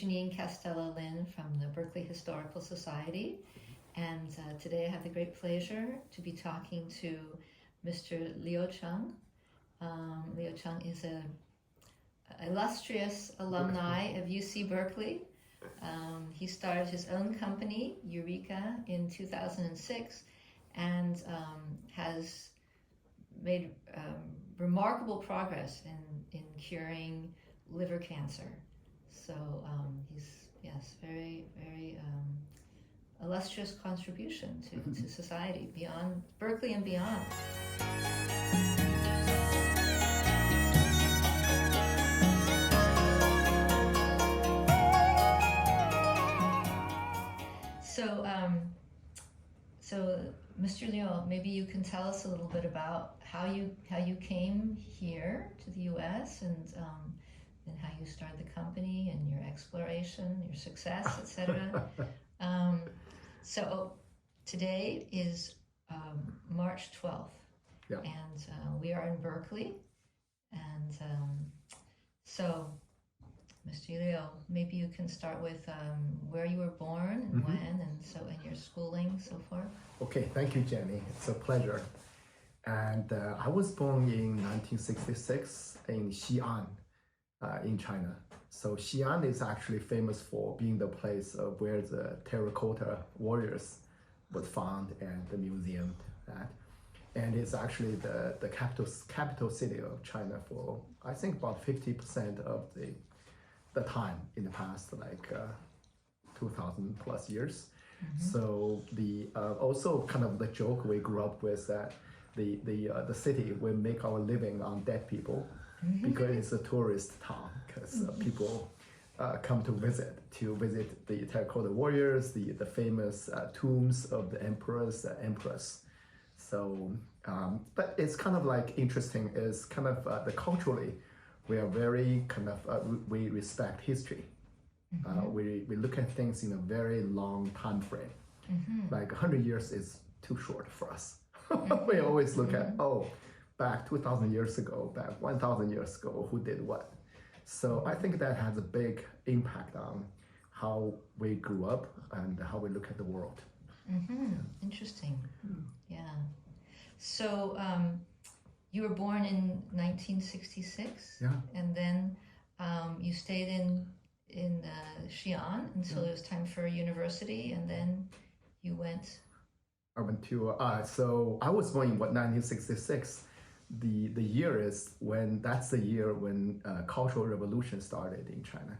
Janine Castello-Lin from the Berkeley Historical Society, and today I have the great pleasure to be talking to Mr. Liu Cheng. Liu Cheng is an illustrious alumni of UC Berkeley. He started his own company, Eureka, in 2006, and has made remarkable progress in curing liver cancer. So he's, yes, very, very illustrious contribution to society beyond Berkeley and beyond. So Mr. Liu, maybe you can tell us a little bit about how you came here to the U.S. and how you started the company and your exploration, your success, etc. So today is March 12th, yeah. And we are in Berkeley, and so Mr. Liu, maybe you can start with where you were born and when, and your schooling, so forth. Okay, thank you, Jenny. It's a pleasure. And I was born in 1966 in Xi'an, in China. So Xi'an is actually famous for being the place where the terracotta warriors was found and the museum at. And it's actually the capital city of China for, I think, about 50% of the time in the past, like 2,000 plus years. So the also kind of the joke we grew up with that the city will make our living on dead people because it's a tourist town, because people come to visit the terracotta warriors, the famous tombs of the emperors, empress. So, but it's kind of like interesting is kind of the culturally, we are very kind of, we respect history. We look at things in a very long time frame. Like 100 years is too short for us. We always look at, back 2,000 years ago, back 1,000 years ago, who did what? So I think that has a big impact on how we grew up and how we look at the world. Interesting. Yeah. So you were born in 1966, and then you stayed in Xi'an until it was time for university, and then you went. I went to so I was born in 1966. The year is that's the year when Cultural Revolution started in China.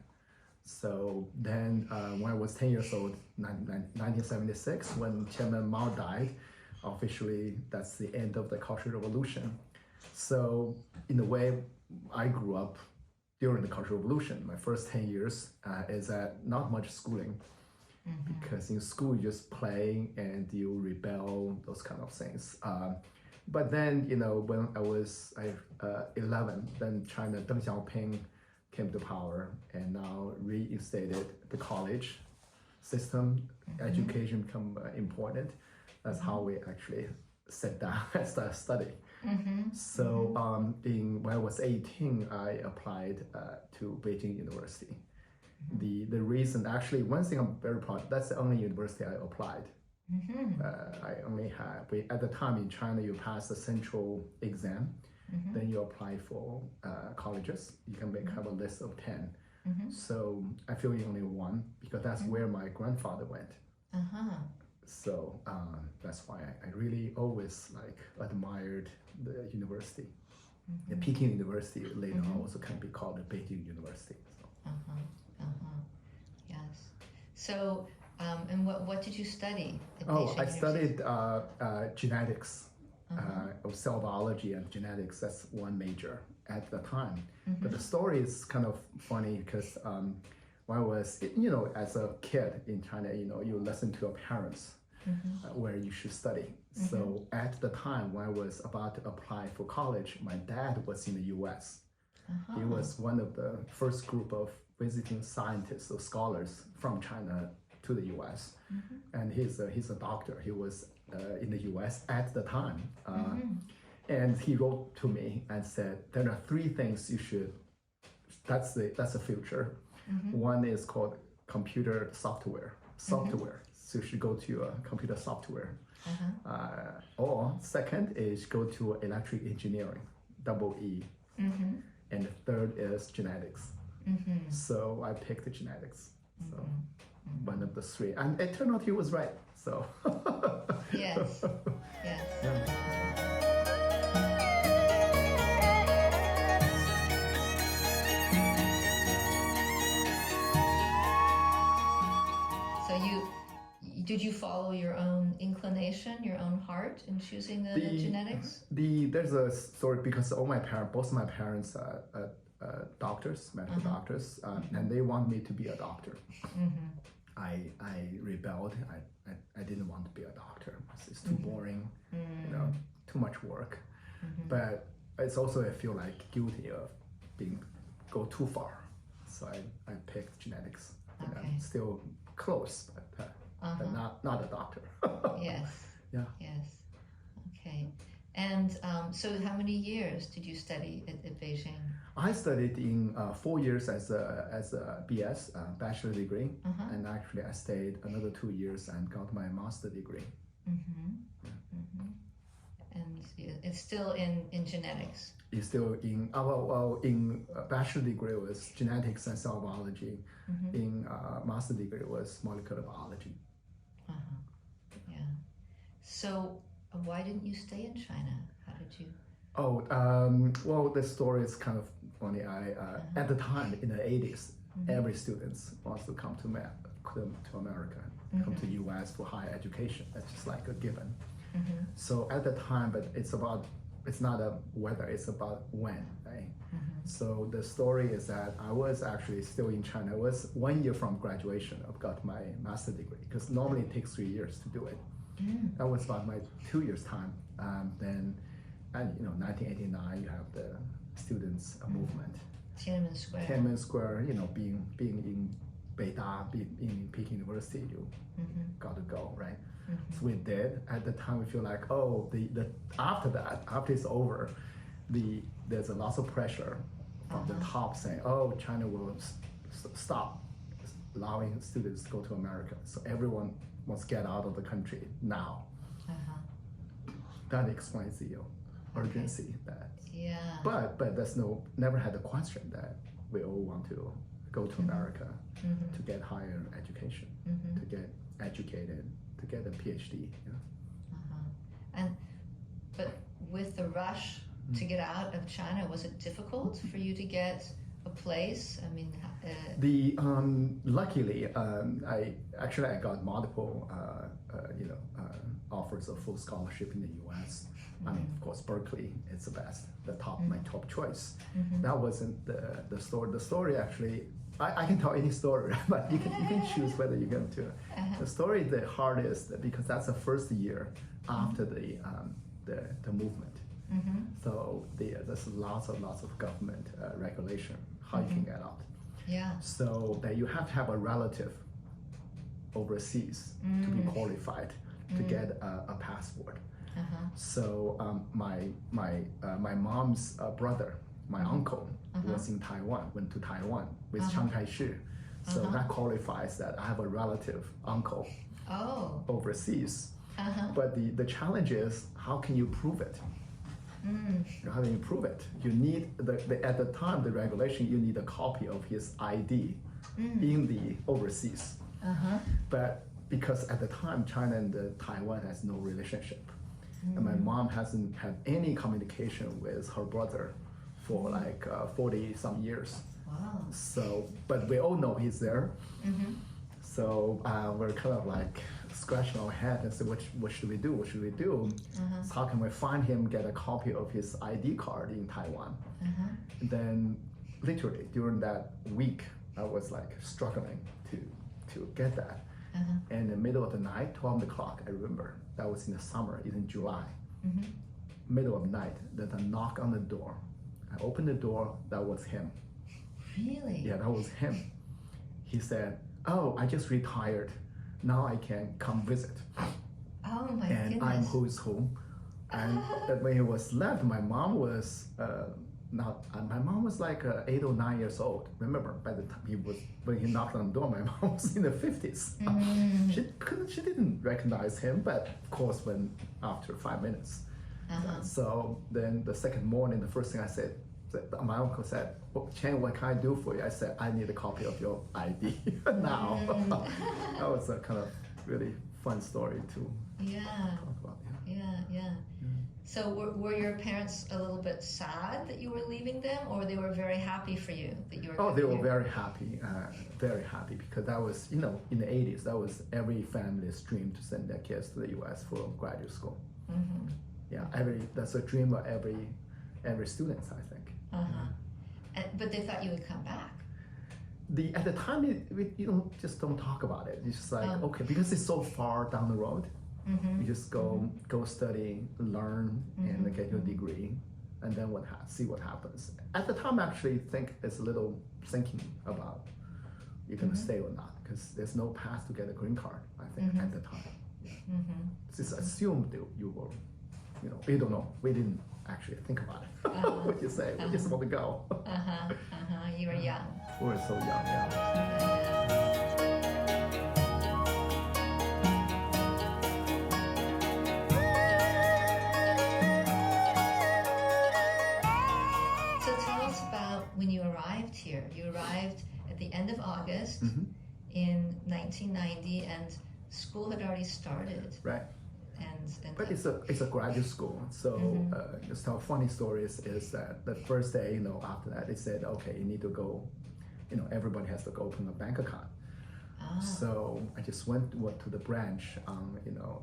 So then when I was 10 years old, 1976, when Chairman Mao died, officially that's the end of the Cultural Revolution. So in a way, I grew up during the Cultural Revolution. My first 10 years is not much schooling, because in school you just play and you rebel, those kind of things. But then, when I was 11, then China, Deng Xiaoping came to power and now reinstated the college system. Education become important. That's how we actually sat down and started studying. So when I was 18, I applied to Beijing University. The reason, actually, one thing I'm very proud, that's the only university I applied. I only had, at the time in China, you pass the central exam, then you apply for colleges. You can have a list of 10. So I feel you only one, because that's where my grandfather went. So that's why I really always admired the university. The Peking University later on also can be called the Beijing University. So. Yes. So, and what did you study at Beijing I University? studied genetics, cell biology and genetics. That's one major at the time. But the story is kind of funny because when I was, as a kid in China, you listen to your parents where you should study. So at the time when I was about to apply for college, my dad was in the US. He was one of the first group of visiting scientists or scholars from China to the US. And he's a doctor. He was in the US at the time. And he wrote to me and said, there are three things you should, that's the future. One is called computer software. So you should go to computer software. Or second is go to electric engineering, double E. And the third is genetics. So I picked genetics. So one of the three, and it turned out he was right. So yes. Did you follow your own inclination, your own heart in choosing the genetics? There's a story because both my parents are doctors, medical doctors, and they want me to be a doctor. I rebelled. I didn't want to be a doctor. It's too boring, too much work. But it's also I feel like guilty of go too far. So I picked genetics. And I'm still close, but not a doctor. Yes. Yeah. Yes. Okay. And so how many years did you study at Beijing? I studied in 4 years as a BS, bachelor degree, and actually I stayed another 2 years and got my master degree. And it's still in genetics? It's still in, in bachelor degree was genetics and cell biology. In master degree was molecular biology. Yeah. So why didn't you stay in China? How did you? Well, the story is kind of funny. At the time in the 80s, every student wants to come to America, come to US for higher education. That's just like a given. So at the time, but it's not a whether, it's about when, right? So the story is that I was actually still in China. I was 1 year from graduation. I've got my master degree because normally it takes 3 years to do it. That was about my 2 years time. Then, and 1989, you have the students movement. Tiananmen Square. Being in Beida, being in Peking University, you got to go, right? So we did. At the time, we feel like, after it's over, there's a lot of pressure from the top saying, China will stop allowing students to go to America. So everyone must get out of the country now. That explains the urgency that. Yeah. But there's never had a question that we all want to go to America to get higher education, to get educated, to get a PhD. But with the rush to get out of China, was it difficult for you to get a place? I mean, luckily, I got multiple offers of full scholarship in the U.S. I mean, of course, Berkeley is the best, my top choice. That wasn't the story. The story actually, I can tell any story, but you can choose whether you're going to. The story the hardest because that's the first year after the movement. So there's lots of government regulation how you can get out. Yeah. So that you have to have a relative overseas to be qualified to get a passport. So my mom's brother, my uncle, was in Taiwan, went to Taiwan with Chiang Kai-shek. So that qualifies that I have a relative uncle overseas. But the challenge is, how can you prove it? How do you prove it? You need at the time the regulation. You need a copy of his ID in the overseas. But because at the time China and Taiwan has no relationship, and my mom hasn't had any communication with her brother for like 40 some years. Wow. So, but we all know he's there. So we're kind of like scratching our head and say, what should we do? What should we do? So how can we find him, get a copy of his ID card in Taiwan? And then literally during that week, I was like struggling to get that. And in the middle of the night, 12 o'clock, I remember, that was in the summer, it's in July. Middle of the night, there's a knock on the door. I opened the door, that was him. Really? Yeah, that was him. He said, I just retired. Now I can come visit. Oh my and goodness. I'm who's who. And when he was left, my mom was my mom was like 8 or 9 years old. Remember, by the time when he knocked on the door, my mom was in the 50s. She didn't recognize him, but of course, after 5 minutes. So then the second morning, the first thing I said, my uncle said, Cheng, what can I do for you? I said, I need a copy of your ID now. That was a kind of really fun story to talk about. Yeah. So were your parents a little bit sad that you were leaving them, or they were very happy for you that you were? Oh, they were very happy, because that was, in the 80s, that was every family's dream to send their kids to the U.S. for graduate school. Yeah, that's a dream of every student, I think. But they thought you would come back. At the time, you don't talk about it. It's just like, okay, because it's so far down the road. You just go study, learn, and get your degree, and then see what happens. At the time, I actually think it's a little thinking about you're gonna stay or not, because there's no path to get a green card. I think at the time, just assumed you will, we don't know. We didn't actually think about it. We just say we just want to go. You were young. We were so young, yeah. When you arrived here. You arrived at the end of August in 1990, and school had already started. Right. But it's a graduate school, so just a funny story is that the first day, after that, they said, okay, you need to go, everybody has to go open a bank account. So I just went to the branch,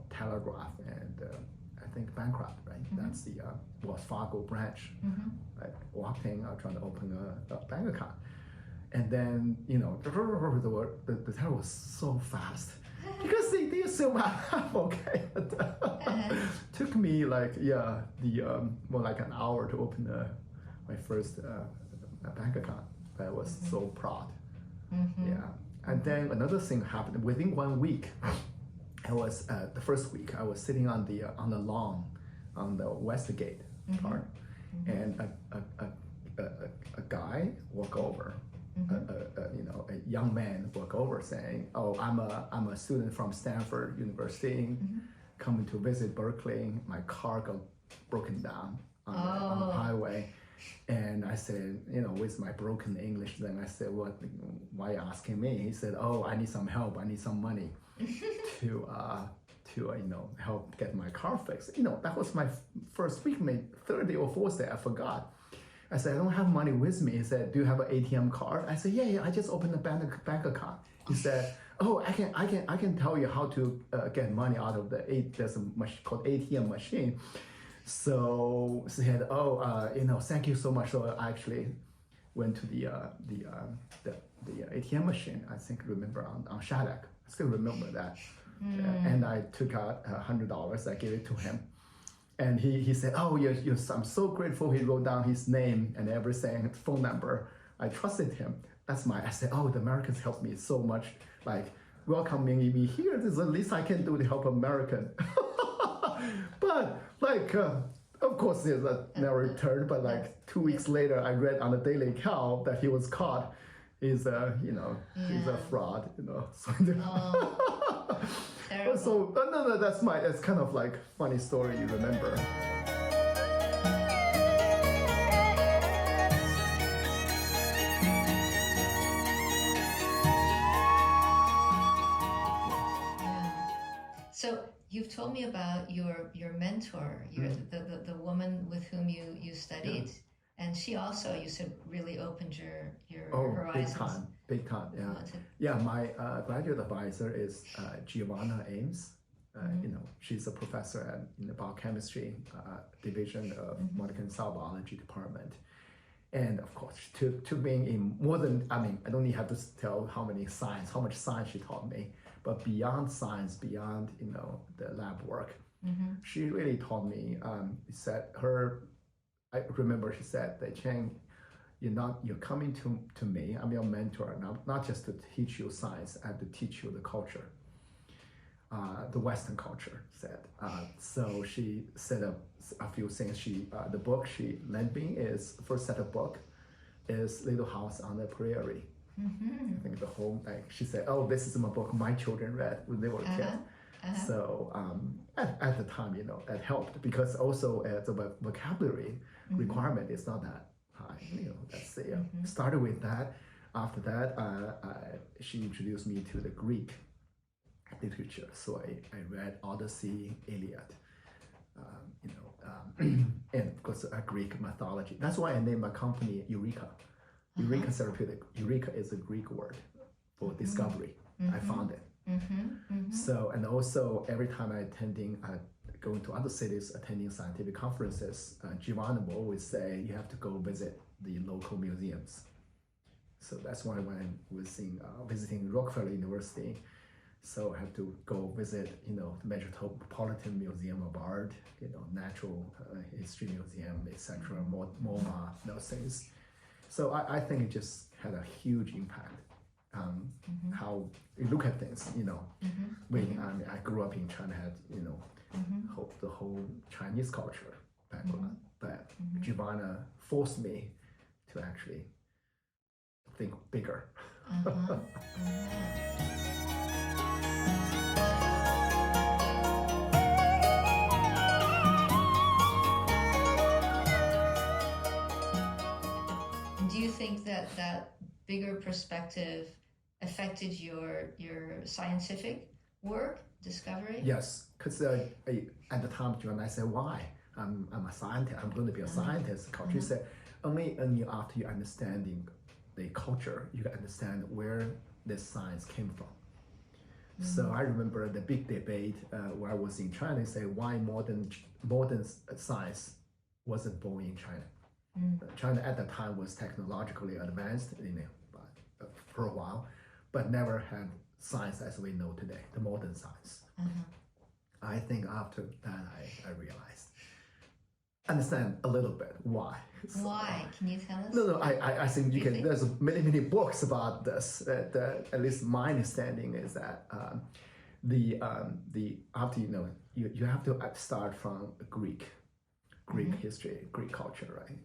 Telegraph and I think Bancroft, right? That's the Wells Fargo branch. I walked in, trying to open a bank account, and then the teller was so fast because they assume I'm okay. Took me like more like an hour to open my first bank account. I was so proud. Yeah, and then another thing happened within 1 week. I was the first week. I was sitting on the lawn, on the West Gate part, and a guy walk over, a young man walk over saying, "Oh, I'm a student from Stanford University, coming to visit Berkeley. My car got broken down on the highway." And I said, with my broken English, then I said, "What? Why are you asking me?" He said, "Oh, I need some help. I need some money to help get my car fixed." That was my first week, maybe third day or fourth day. I forgot. I said, "I don't have money with me." He said, "Do you have an ATM card?" I said, "Yeah. I just opened a bank account." He said, "Oh, I can tell you how to get money out of there's a machine called ATM machine." So he said, "Thank you so much." So I actually went to the ATM machine. I think remember on Shattuck. I still remember that. And I took out $100. I gave it to him, and he said, "Oh, I'm so grateful." He wrote down his name and everything, phone number. I trusted him. I said, "Oh, the Americans helped me so much, like welcoming me here. This is the least I can do to help American." But of course, there's a never returned. But 2 weeks later, I read on the Daily Cal that he was caught. He's a fraud. So no, that's kind of like funny story you remember. So you've told me about your mentor, the woman with whom you studied, and she also, you said, really opened your horizons. Big time, yeah. Yeah, my graduate advisor is Giovanna Ames. She's a professor in the biochemistry division of molecular cell biology department. And of course, to being in more than, I don't even have to tell how much science she taught me, but beyond science, beyond, the lab work, she really taught me, I remember she said that, "Cheng, you're coming to me, I'm your mentor, not just to teach you science, I have to teach you the culture. the Western culture said. So she said a few things. The book she lent me is first set of book is Little House on the Prairie. Mm-hmm. I think the whole she said, "Oh, this is my book my children read when they were kids." So at the time, that helped because also the vocabulary requirement is not that high. That's started with that. After that, she introduced me to the Greek literature. So I read Odyssey, Iliad, and of course Greek mythology. That's why I named my company Eureka. Eureka Therapeutics. Eureka is a Greek word for discovery. I found it. So, and also every time going to other cities, attending scientific conferences, Giovanna will always say, you have to go visit the local museums. So that's why when I was visiting Rockefeller University, so I had to go visit, the Metropolitan Museum of Art, Natural History Museum, etc., MoMA, those things. So I think it just had a huge impact. How you look at things, when I grew up in China, had the whole Chinese culture background, but Giovanna forced me to actually think bigger. Do you think that bigger perspective affected your scientific work, discovery? Yes, because at the time, when I said, why? I'm a scientist, I'm going to be a scientist. Culture said, only after you understanding the culture, you can understand where this science came from. So I remember the big debate where I was in China, say why modern science wasn't born in China. China at that time was technologically advanced, for a while, but never had science as we know today, the modern science. I think after that, I realized, understand a little bit why. Why? Can you tell us? No, I think you can. There's many books about this. At least my understanding is that after you have to start from Greek history, Greek culture, right?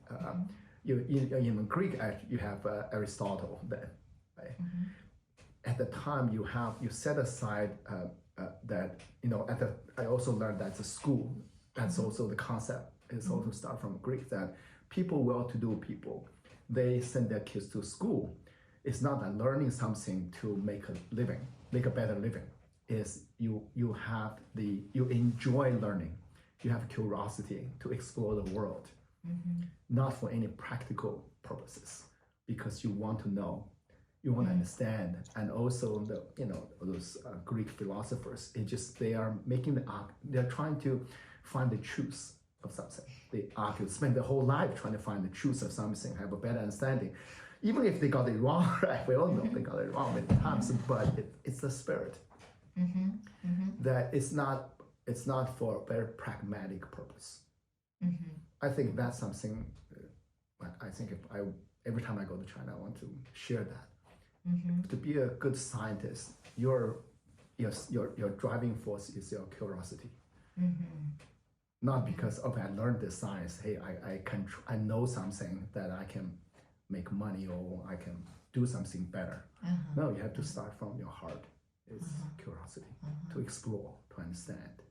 In Greek, you have Aristotle then, right? At the time, you set aside that I also learned that the school. That's also the concept. Is also start from Greek that people, well-to-do people, they send their kids to school. It's not that learning something to make a better living. Is you enjoy learning. You have curiosity to explore the world, not for any practical purposes, because you want to know, you want to understand, and also those Greek philosophers. They are they're trying to find the truth of something. They argue, spend their whole life trying to find the truth of something, have a better understanding. Even if they got it wrong, right? We all know they got it wrong many times, but it's the spirit. That it's not for a very pragmatic purpose. I think that's something. I think every time I go to China, I want to share that. To be a good scientist, your driving force is your curiosity. Not because I learned this science. Hey, I know something that I can make money or I can do something better. No, you have to start from your heart. It's curiosity to explore, to understand,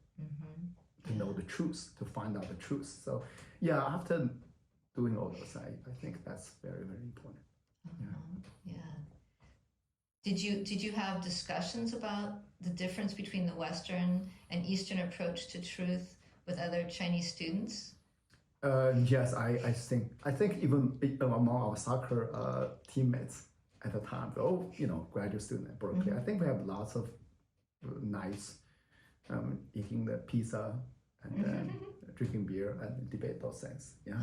to know the truth, to find out the truth. So yeah, after doing all those, I think that's very, very important. Did you have discussions about the difference between the Western and Eastern approach to truth with other Chinese students? Yes, I think even among our soccer teammates at the time, graduate student at Berkeley, I think we have lots of nice eating the pizza and then drinking beer and debate those things. Yeah.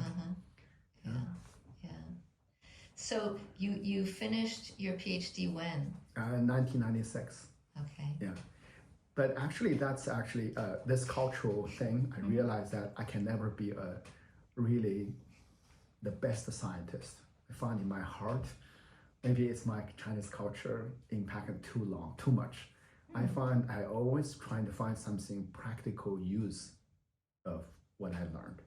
So you finished your PhD when? 1996. Okay. Yeah. But actually, that's this cultural thing. I realized that I can never be really the best scientist. I find in my heart, maybe it's my Chinese culture impacted too much. I find I always trying to find something practical use of what I learned.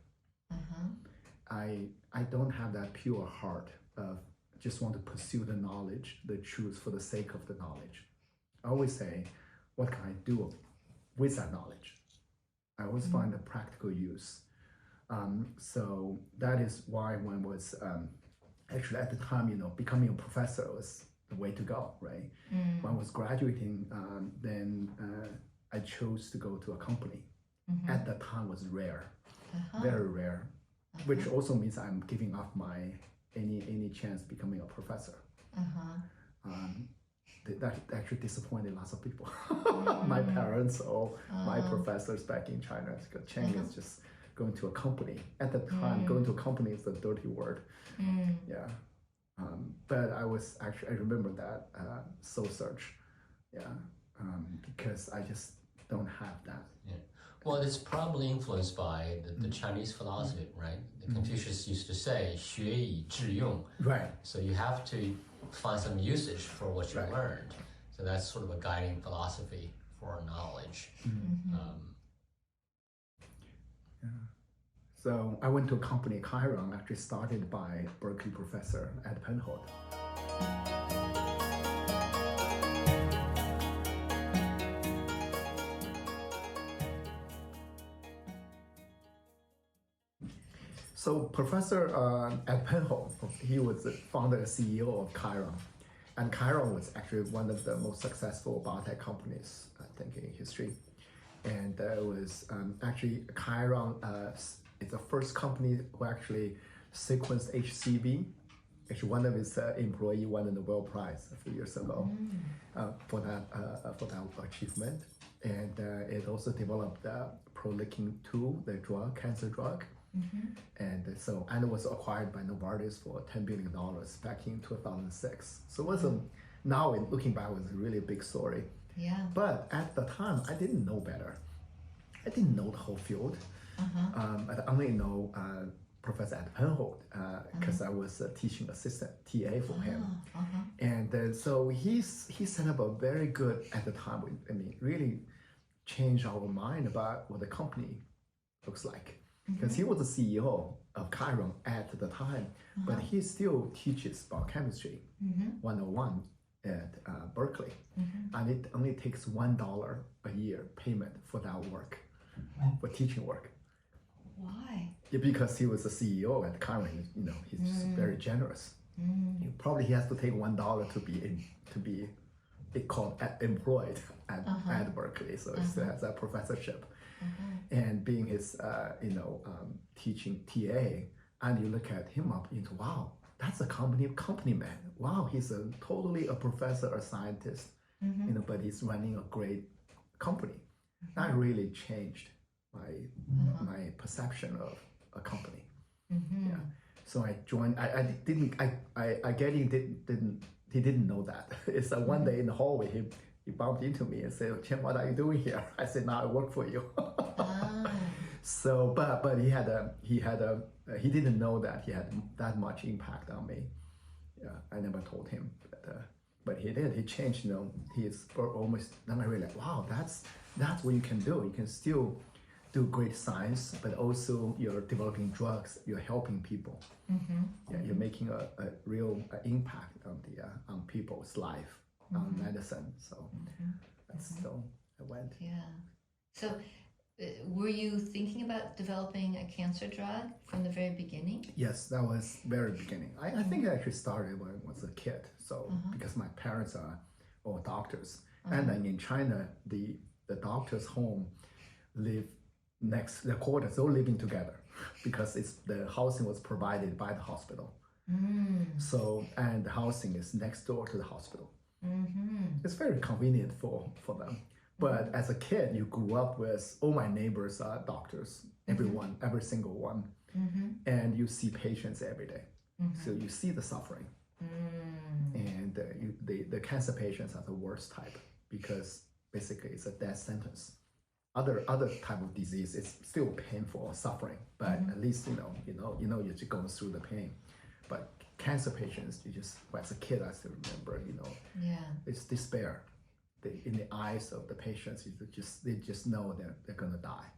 I don't have that pure heart of just want to pursue the knowledge, the truth for the sake of the knowledge. I always say, what can I do with that knowledge? I always find a practical use. So that is why when I was actually at the time, becoming a professor was the way to go, right? When I was graduating, then I chose to go to a company. At that time was rare, very rare, which also means I'm giving up my any chance becoming a professor. That actually disappointed lots of people. My parents or my professors back in China. Because Cheng is just going to a company. At the time, going to a company is a dirty word. Yeah. But I remember that soul search. Yeah. Because I just don't have that. Yeah. Well, it's probably influenced by the Chinese philosophy, right? The Confucius used to say, 学以致用. Right. So you have to find some usage for what you learned. So that's sort of a guiding philosophy for knowledge. So I went to a company, Chiron, actually started by Berkeley professor Ed Penhold. So Professor Ed Penhold, he was the founder and CEO of Chiron. And Chiron was actually one of the most successful biotech companies, I think, in history. And it was actually Chiron is the first company who actually sequenced HCV. Actually, one of his employees won a Nobel Prize a few years ago for that achievement. And it also developed Proleukin-2, the drug, cancer drug. And it was acquired by Novartis for $10 billion back in 2006. So it wasn't, now looking back, it was a really big story. Yeah. But at the time, I didn't know better. I didn't know the whole field. I only know Professor Ed Penhold because I was a teaching assistant, TA for him. And so he set up a very good, at the time, really changed our mind about what the company looks like. Because he was the CEO of Chiron at the time, but he still teaches biochemistry 101 at Berkeley. And it only takes $1 a year payment for that work, for teaching work. Why? Yeah, because he was the CEO at Chiron, he's just very generous. Probably he has to take $1 to be called employed at Berkeley, so he still has that professorship. And being his, teaching TA, and you look at him up into, wow, that's a company man. Wow, he's totally a professor, a scientist, but he's running a great company. That really changed my perception of a company. Yeah. So I joined. He didn't know that. It's one day in the hallway, he bumped into me and said, "Chen, what are you doing here?" I said, "Now I work for you." So, but he didn't know that he had that much impact on me. Yeah, I never told him, but he did. He changed. He's almost. Then I realized, wow, that's what you can do. You can still do great science, but also you're developing drugs. You're helping people. Yeah, you're making a real impact on people's life. On medicine, so that's so I went. Yeah. So, were you thinking about developing a cancer drug from the very beginning? Yes, that was very beginning. I think it actually started when I was a kid. So because my parents are all doctors, and then in China, the doctor's home live next the quarters, all living together, because the housing was provided by the hospital. So and the housing is next door to the hospital. It's very convenient for them. But as a kid, you grew up with all my neighbors are doctors, every single one, and you see patients every day. So you see the suffering, and the cancer patients are the worst type because basically it's a death sentence. Other type of disease is still painful or suffering, but at least you're just going through the pain. But cancer patients, as a kid, I still remember, it's despair. in the eyes of the patients, they just know they're gonna die.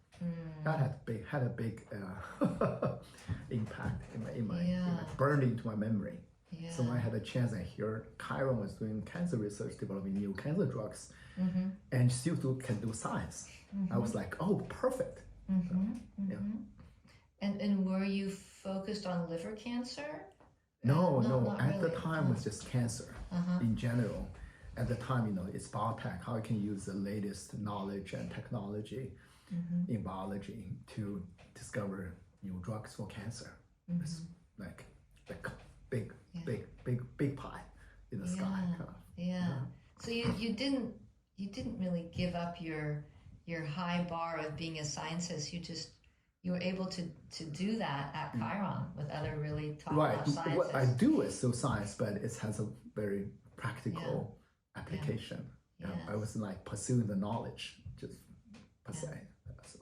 That had a big impact in my burned into my memory. Yeah. So when I had a chance, I hear Chiron was doing cancer research, developing new cancer drugs, and still can do science. I was like, oh, perfect. Yeah. And were you focused on liver cancer? No. Not At the really. time, it was just cancer in general. At the time, it's biotech. How you can use the latest knowledge and technology in biology to discover new drugs for cancer. It's like big pie in the sky. Yeah. So you didn't really give up your high bar of being a scientist. You were able to do that at Chiron with other really top-notch scientists. What I do is still science, but it has a very practical application. Yeah. I wasn't like pursuing the knowledge just per se. So.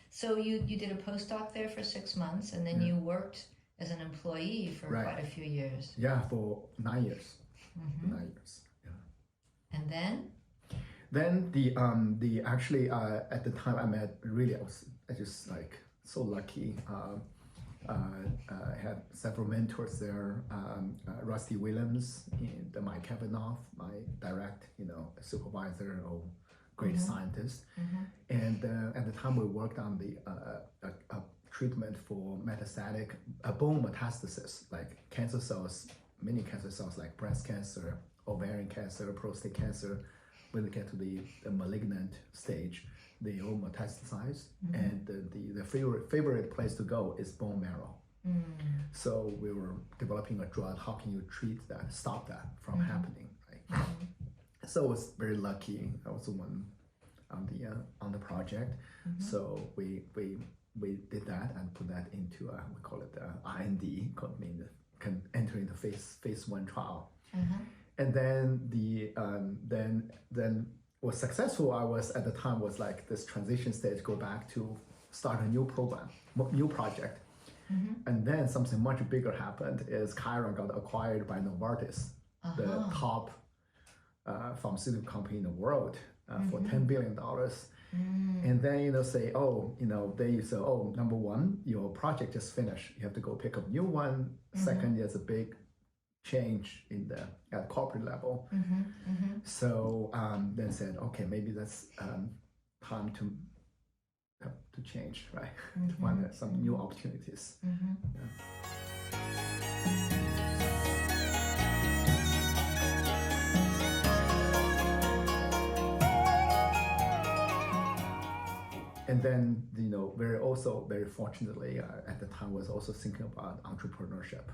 So you did a postdoc there for 6 months, and then you worked as an employee for quite a few years. Yeah, for 9 years. 9 years. Yeah. And then? Then the actually at the time I met, really I just like so lucky. I had several mentors there. Rusty Williams and Mike Kavanaugh, my direct supervisor or great scientist. And at the time we worked on the treatment for metastatic bone metastasis, like cancer cells, many cancer cells like breast cancer, ovarian cancer, prostate cancer. When they get to the malignant stage, they all metastasize, and the favorite place to go is bone marrow. So we were developing a drug. How can you treat that, stop that from happening? Right? So I was very lucky. I was the one on the project. So we did that and put that into we call it IND, can enter into phase 1 trial. And then then was successful. I was at the time was like this transition stage, go back to start a new program, new project. And then something much bigger happened is Chiron got acquired by Novartis, the top pharmaceutical company in the world for $10 billion. And then say, they say, number one, your project just finished. You have to go pick up new one. Second, there's a big change at corporate level. So then said, okay, maybe that's time to change, right? To find some new opportunities. And then, very fortunately, at the time was also thinking about entrepreneurship.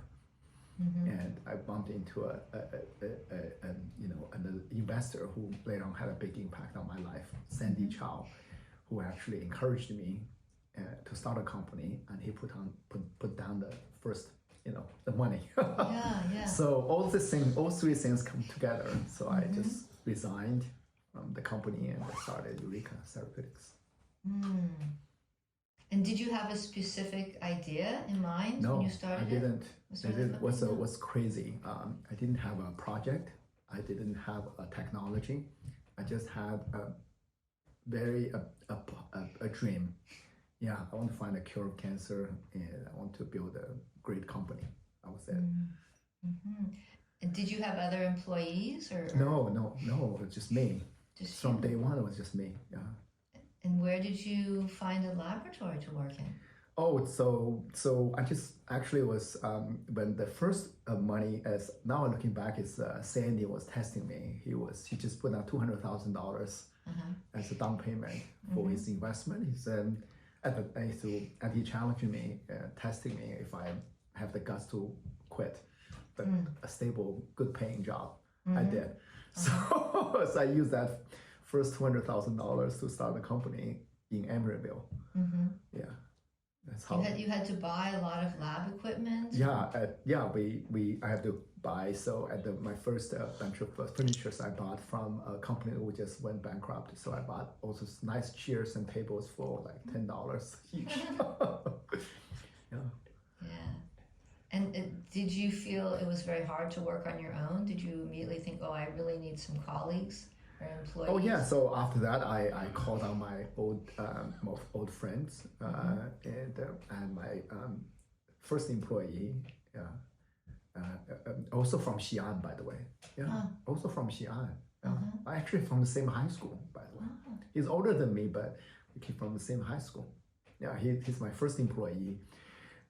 And I bumped into an investor who later on had a big impact on my life, Sandy Chow, who actually encouraged me to start a company, and he put down the first, the money. So all three things come together. So I just resigned from the company and I started Eureka Therapeutics. And did you have a specific idea in mind when you started? I didn't. It was crazy. I didn't have a project. I didn't have a technology. I just had a dream. Yeah, I want to find a cure of cancer, and I want to build a great company. I was there. And did you have other employees or? No. It was just me. From day one, it was just me. Yeah. And where did you find a laboratory to work in? So I just actually was when the first money, as now looking back, is Sandy was testing me. He just put out $200,000 as a down payment for his investment. He said and he challenged me, testing me if I have the guts to quit, but a stable, good paying job. I did. So I used that first $200,000 to start a company in Emeryville. Yeah. That's how you had to buy a lot of lab equipment. I had to buy. So my first bunch of furnitures I bought from a company who just went bankrupt. So I bought also nice chairs and tables for like $10 each. And did you feel it was very hard to work on your own? Did you immediately think, oh, I really need some colleagues or employees? Oh yeah. So after that, I called on my old friends and my first employee. Also from Xi'an, by the way. Yeah. Also from Xi'an. Actually from the same high school, by the way. He's older than me, but we came from the same high school. Yeah. He's my first employee.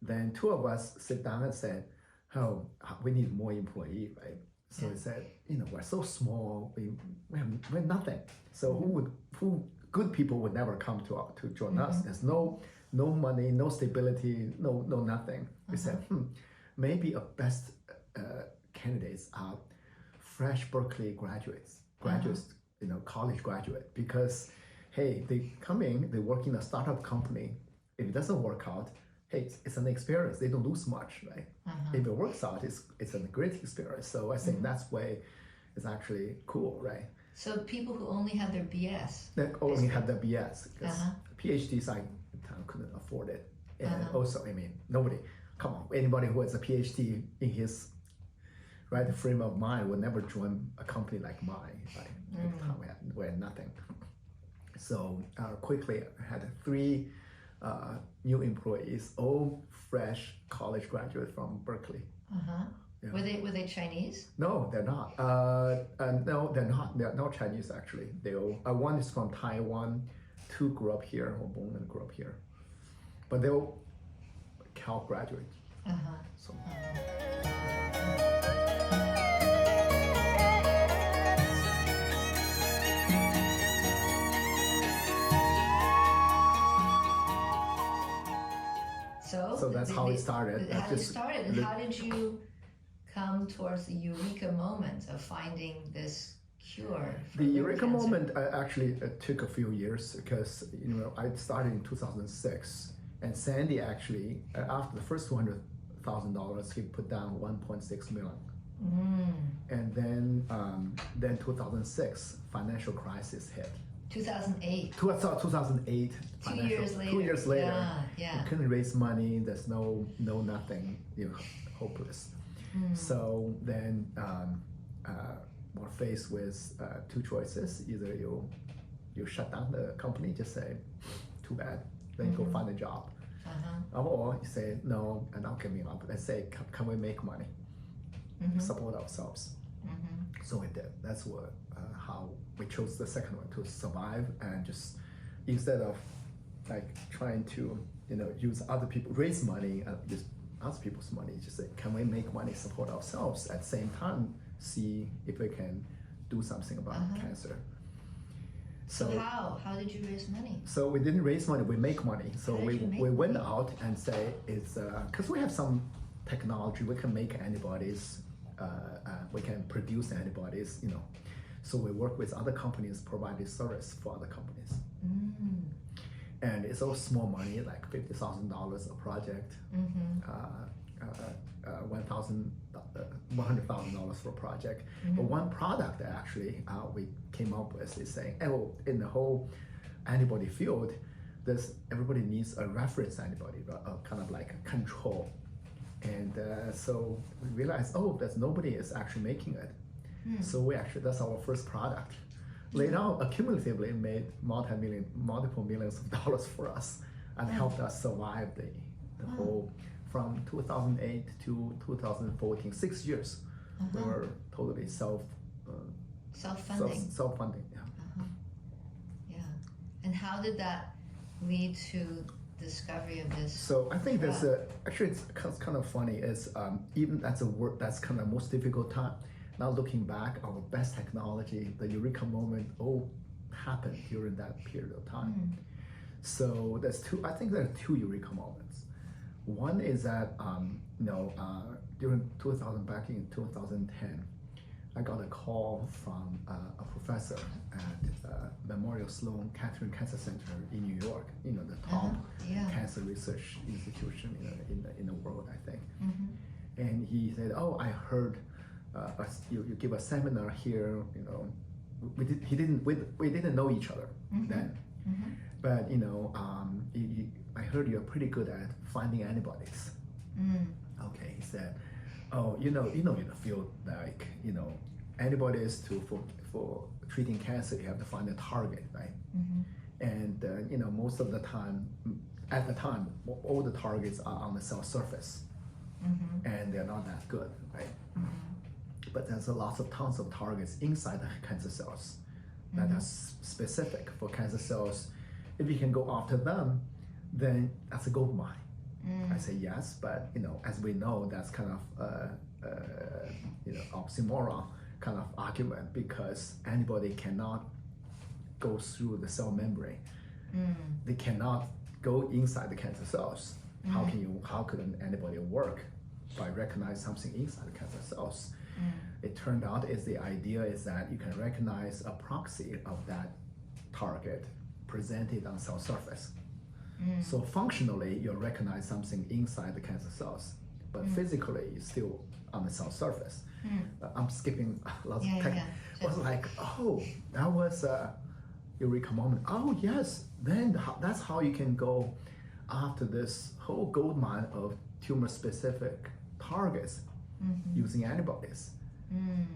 Then two of us sit down and said, "Oh, we need more employee, right?" So we said, we're so small, we're nothing. So who good people would never come to join us. There's no money, no stability, no nothing. We said, maybe a best candidates are fresh Berkeley graduates, college graduate, because hey, they come in, they work in a startup company. If it doesn't work out, hey, it's an experience. They don't lose much, right? If it works out, it's a great experience. So I think that's why it's actually cool, right? So people who only have their BS. That only have the BS, because PhDs, I couldn't afford it. And also, nobody, come on, anybody who has a PhD in his right frame of mind would never join a company like mine, right? At the time we had nothing. So quickly, I had 3 new employees, all fresh college graduates from Berkeley. Yeah. Were they Chinese? No, they're not. No, they're not. They're not Chinese actually. They all, one is from Taiwan, 2 grew up here, or born and grew up here, but they're all Cal graduates. So. So that's how it started. How it started, and how did you come towards the Eureka moment of finding this cure? For the Eureka moment actually took a few years, because I started in 2006, and Sandy actually after the first $200,000 he put down 1.6 million, and then 2006 financial crisis hit. 2008. 2008. 2 years later. 2 years later. Yeah. We couldn't raise money. There's no nothing. Hopeless. So then we're faced with 2 choices. Either you shut down the company, just say, too bad. Then you go find a job. Or you say, no, and not giving up. Let's say, can we make money? Support ourselves. So we did. That's how we chose the second one, to survive, and just instead of like trying to use other people, raise money, use other people's money, just say, can we make money, support ourselves, at the same time see if we can do something about cancer. So how did you raise money? So we didn't raise money, we make money. So we went out and say, it's because we have some technology, we can make antibodies, we can produce antibodies, So we work with other companies, provide this service for other companies. And it's all small money, like $50,000 a project, $100,000 for a project. But one product that actually we came up with is saying, in the whole antibody field, everybody needs a reference antibody, kind of like a control. And so we realized, there's nobody is actually making it. So that's our first product. Later on, accumulatively made multiple millions of dollars for us, and helped us survive the whole, from 2008 to 2014, 6 years. We were totally self-funding. Self-funding, yeah. Yeah. And how did that lead to discovery of this? So I think there's actually it's kind of funny, is even that's a work that's kind of most difficult time. Now looking back, our best technology, the Eureka moment, all happened during that period of time. So I think there are 2 Eureka moments. One is that during back in 2010, I got a call from a professor at Memorial Sloan Kettering Cancer Center in New York, the top cancer research institution in the world, I think. And he said, I heard you give a seminar here, we didn't know each other then, but I heard you're pretty good at finding antibodies. Okay, he said, oh, in the field, like, antibodies for treating cancer, you have to find a target, right? And, most of the time, at the time, all the targets are on the cell surface, and they're not that good, right? But there's tons of targets inside the cancer cells that are specific for cancer cells. If you can go after them, then that's a gold mine. I say yes, but as we know, that's kind of oxymoron kind of argument, because antibody cannot go through the cell membrane. They cannot go inside the cancer cells. How could an antibody work by recognize something inside the cancer cells? It turned out the idea is that you can recognize a proxy of that target presented on cell surface. So functionally, you'll recognize something inside the cancer cells, but physically, it's still on the cell surface. I'm skipping lots of tech. I was like, oh, that was a Eureka moment. Oh, yes, then that's how you can go after this whole gold mine of tumor-specific targets using antibodies.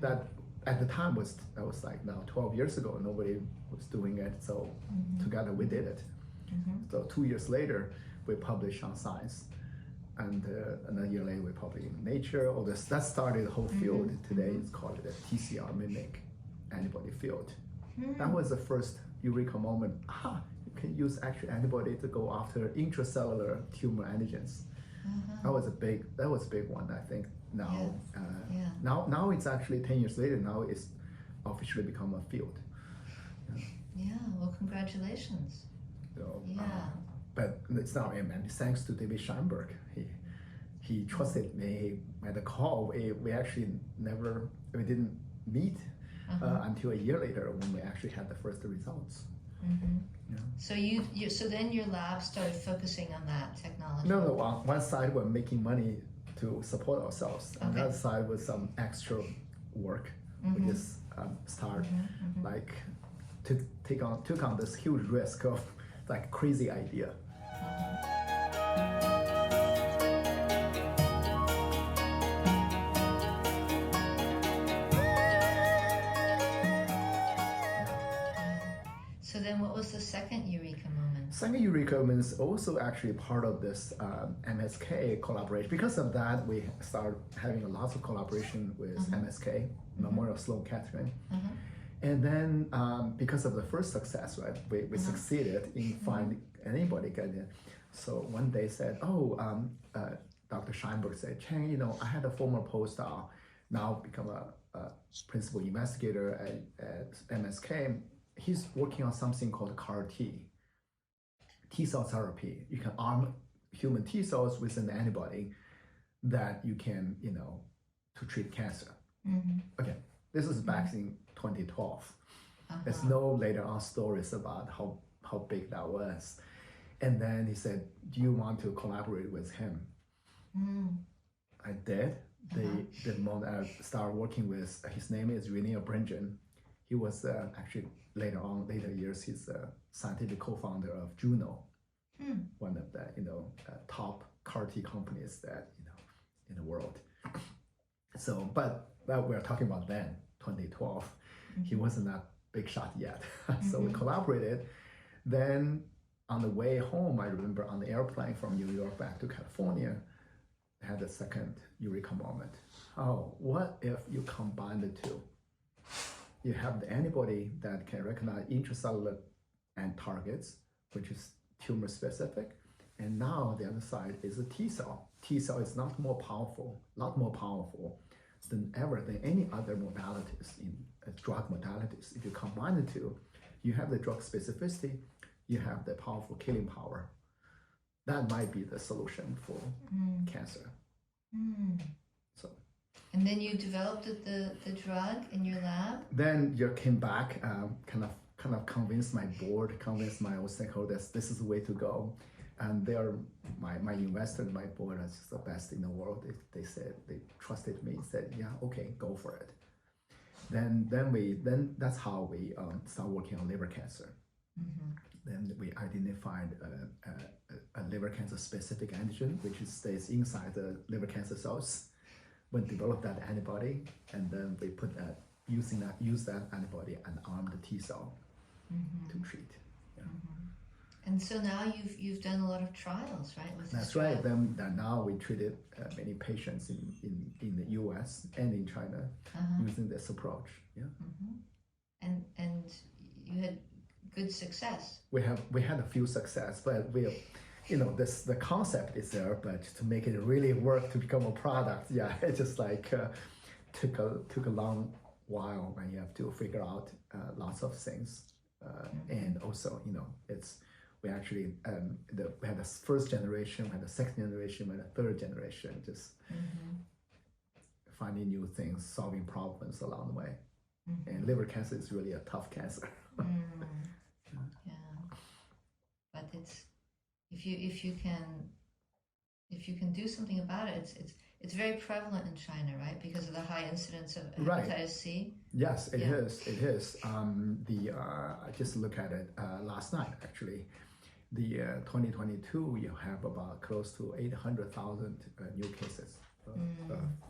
That at the time was like now 12 years ago, nobody was doing it, so together we did it. So 2 years later, we published on Science, and a year later we published in Nature. That started the whole field. Today it's called the TCR mimic antibody field. That was the first Eureka moment. You can use actual antibody to go after intracellular tumor antigens. That was a big one, I think. Now it's actually 10 years later. Now it's officially become a field. Yeah. Well, congratulations. So, but it's not thanks to David Scheinberg. He trusted me. At the call, we actually didn't meet until a year later when we actually had the first results. So so then your lab started focusing on that technology. No. On one side, we're making money to support ourselves. On the other side was some extra work. We just start like took on this huge risk of like crazy idea. So then what was the second Eureka moment? Second Eureka moment is also actually part of this MSK collaboration. Because of that, we started having lots of collaboration with MSK, Memorial Sloan Kettering. And then because of the first success, right, we succeeded in finding anybody getting it. So one day said, Dr. Scheinberg said, Cheng, I had a former postdoc, now become a principal investigator at MSK. He's working on something called CAR T-cell therapy. You can arm human T cells with an antibody that you can, to treat cancer. Okay, this is back in 2012. There's no later on stories about how big that was. And then he said, do you want to collaborate with him? I did. The moment I started working with, his name is Renier Brentjens. He was actually later years, he's a scientific co-founder of Juno, one of the top CAR T companies that in the world. So, but that we're talking about then, 2012. He wasn't that big shot yet. So we collaborated. Then on the way home, I remember on the airplane from New York back to California, I had a second Eureka moment. Oh, what if you combine the two? You have the antibody that can recognize intracellular and targets, which is tumor specific. And now the other side is a T cell. T cell is a lot more powerful than any other modalities in drug modalities. If you combine the two, you have the drug specificity, you have the powerful killing power. That might be the solution for cancer. So. And then you developed the drug in your lab? Then you came back, kind of convinced my board, convinced my old stakeholders, this is the way to go. And they're my investor, my board is the best in the world. They said, they trusted me, said, yeah, okay, go for it. Then that's how we start working on liver cancer. Then we identified a liver cancer specific antigen, which stays inside the liver cancer cells. We develop that antibody, and then we put that, use that antibody and arm the T cell to treat. Yeah. And so now you've done a lot of trials, right? That's right. Then now we treated many patients in the U.S. and in China using this approach. Yeah. And you had good success. We had a few success, but the concept is there, but to make it really work to become a product, yeah, it just like took a long while when you have to figure out lots of things, and also we actually we had the first generation, we had the second generation, we had the third generation, just finding new things, solving problems along the way. And liver cancer is really a tough cancer. Yeah, but it's if you can do something about it, it's very prevalent in China, right? Because of the high incidence of hepatitis C. Yes, it is. It is. I just looked at it last night. Actually, the 2022 you have about close to 800,000 new cases of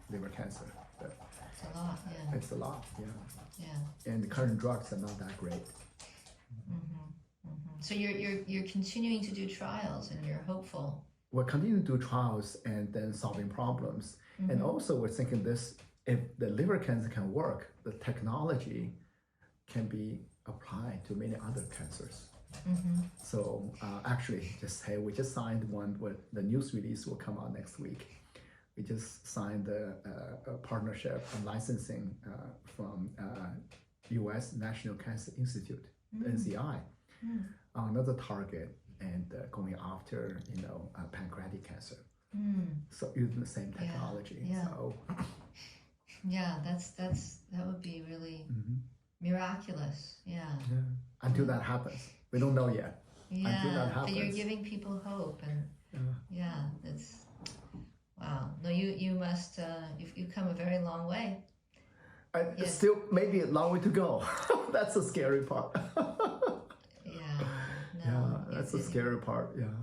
liver cancer. It's a lot. Yeah. It's a lot. Yeah. Yeah. And the current drugs are not that great. So you're continuing to do trials, and you're hopeful. We're continuing to do trials and then solving problems. And also we're thinking this, if the liver cancer can work, the technology can be applied to many other cancers. So actually, we just signed one where the news release will come out next week. We just signed a partnership and licensing from U.S. National Cancer Institute, NCI, another target, and going after pancreatic cancer. So using the same technology. Yeah. So yeah, that would be really miraculous. Yeah. Until that happens, we don't know yet. Yeah. Until that happens. But you're giving people hope, and that's wow. No, you must. You've come a very long way. Yes. Still, maybe a long way to go. That's the scary part. That's the scary part. Yeah.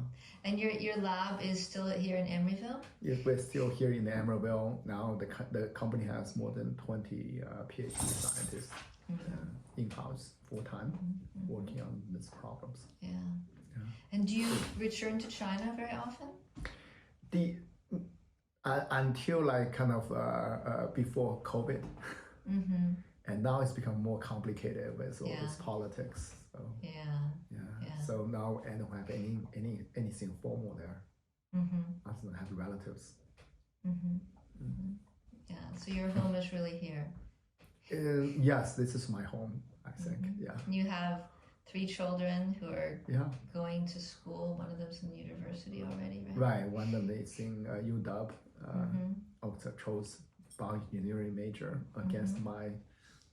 And your lab is still here in Emeryville? Yes, we're still here in Emeryville. Now the company has more than 20 PhD scientists in-house, full-time, working on these problems. Yeah. And do you return to China very often? Until before COVID. And now it's become more complicated with all this politics. So, So now I don't have anything formal there. I don't have relatives. Yeah. So your home is really here. Yes, this is my home. I think. Yeah. You have 3 children who are going to school. One of them's in university already, right? Right. One of them is in UW. Also chose bioengineering major against my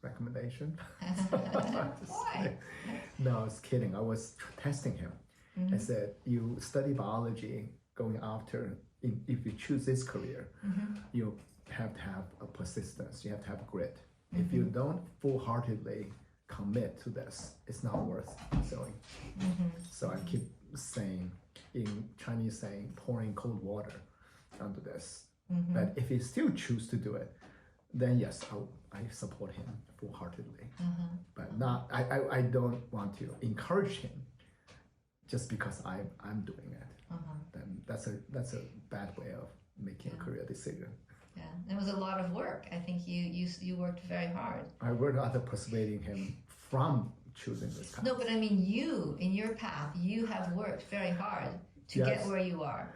recommendation. Why? No, I was kidding. I was testing him. I said, you study biology going after, if you choose this career, you have to have a persistence. You have to have grit. If you don't full-heartedly commit to this, it's not worth pursuing. So I keep saying, in Chinese saying, pouring cold water onto this. But if he still choose to do it, then yes, I support him full-heartedly. But not, I don't want to encourage him just because I'm doing it. Then that's a bad way of making a career decision. Yeah, it was a lot of work. I think you worked very hard. I worked hard persuading him from choosing this path. No, but I mean, you, in your path, you have worked very hard to get where you are.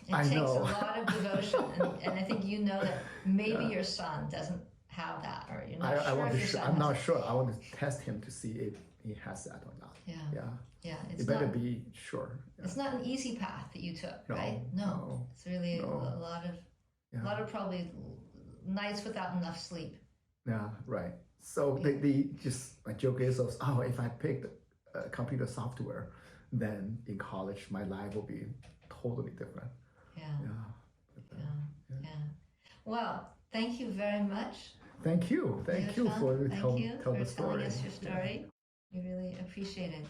It takes a lot of devotion, and I think you know that maybe your son doesn't have that, or you're not sure if your son I'm not sure. I want to test him to see if he has that or not. Yeah. It's better be sure. It's not an easy path that you took, right? No. It's really a lot of probably nights without enough sleep. Yeah, right. So the my joke is, if I picked computer software, then in college my life will be totally different. Yeah. Well, thank you very much. Thank you for telling the story. Telling us your story. We really appreciate it.